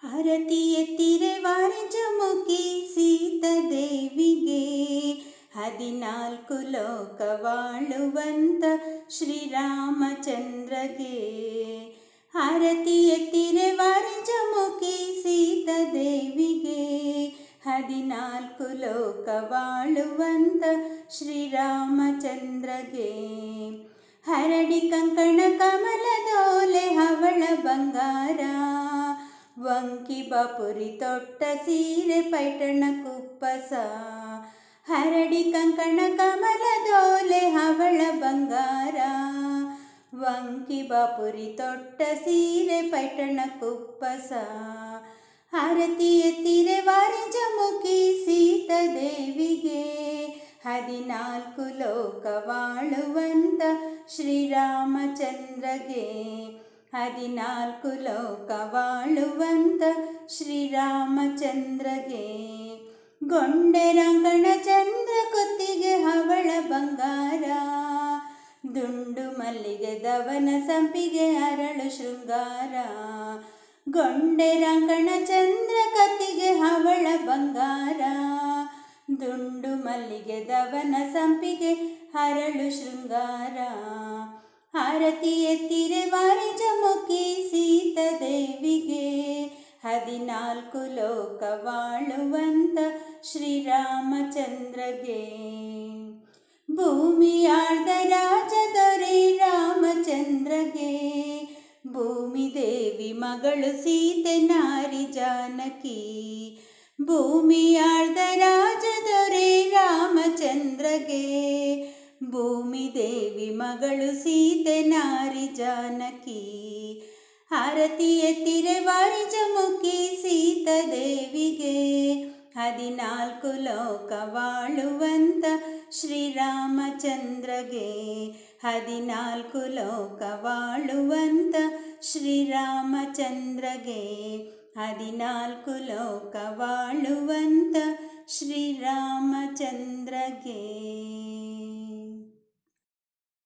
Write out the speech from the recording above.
ಹರತಿ ಎತ್ತಿರೆ ವಾರಿಜಮುಖಿ ಸೀತಾದೇವಿಗೆ 14 ಲೋಕವಾಳುವಂತ ಶ್ರೀರಾಮಚಂದ್ರಗೆ. ಹರತಿ ಎತ್ತಿರೆ ವಾರಿಜಮುಖಿ ಸೀತಾದೇವಿಗೆ 14 ಲೋಕವಾಳುವಂತ ಶ್ರೀರಾಮಚಂದ್ರಗೆ. ಹರಡಿ ಕಂಕಣ ಕಮಲದೋಲೆ ಹವಳ ಬಂಗಾರ, ವಂಕಿ ಬಾಪುರಿ ತೊಟ್ಟ ಸೀರೆ ಪೈಟಣ ಕುಪ್ಪಸ. ಹರಡಿ ಕಂಕಣ ಕಮಲದೋಲೆ ಹವಳ ಬಂಗಾರ, ವಂಕಿ ಬಾಪುರಿ ತೊಟ್ಟ ಸೀರೆ ಪೈಟಣ ಕುಪ್ಪಸ. ಹರತಿ ಎತ್ತಿರೆ ವಾರಿಜಮುಖಿ ಸೀತಾದೇವಿಗೆ 14 ಲೋಕವಾಳುವಂತ ಶ್ರೀರಾಮಚಂದ್ರಗೆ. 14 ಲೋಕವಾಳುವಂತ ಶ್ರೀರಾಮಚಂದ್ರಗೆ. ಗೊಂಡೆ ರಂಗಣ ಚಂದ್ರ ಕೊತ್ತಿಗೆ ಹವಳ ಬಂಗಾರ, ದುಂಡು ಮಲ್ಲಿಗೆ ದವನ ಸಂಪಿಗೆ ಅರಳು ಶೃಂಗಾರ. ಗೊಂಡೆ ರಂಗಣ ಚಂದ್ರ ಕತ್ತಿಗೆ ಹವಳ ಬಂಗಾರ, ದುಂಡು ಮಲ್ಲಿಗೆ ದವನ ಸಂಪಿಗೆ ಹರಳು ಶೃಂಗಾರ. ಆರತಿ ಎತ್ತಿರೆ ವಾರಿಜಮುಖಿ ಸೀತಾದೇವಿಗೆ 14 ಲೋಕವಾಳುವಂತ ಶ್ರೀರಾಮಚಂದ್ರಗೆ. ಭೂಮಿಯಾಳ್ದ ರಾಜದೊರೆ ರಾಮಚಂದ್ರಗೆ, ಭೂಮಿ ದೇವಿ ಮಗಳು ಸೀತೆ ನಾರಿ ಜಾನಕಿ. ಭೂಮಿಯಾಳ್ದ ರಾಜದೊರೆ ರಾಮಚಂದ್ರಗೆ, ಭೂಮಿ ದೇವಿ ಮಗಳು ಸೀತೆ ನಾರಿ ಜಾನಕಿ. ಆರತಿ ಎತ್ತಿರೆ ವಾರಿಜಮುಖಿ ಸೀತಾದೇವಿಗೆ 14 ಲೋಕವಾಳುವಂತ ಶ್ರೀರಾಮಚಂದ್ರಗೆ. 14 ಲೋಕವಾಳುವಂತ ಶ್ರೀರಾಮಚಂದ್ರಗೆ. 14 ಲೋಕವಾಳುವಂತ ಶ್ರೀರಾಮಚಂದ್ರಗೆ.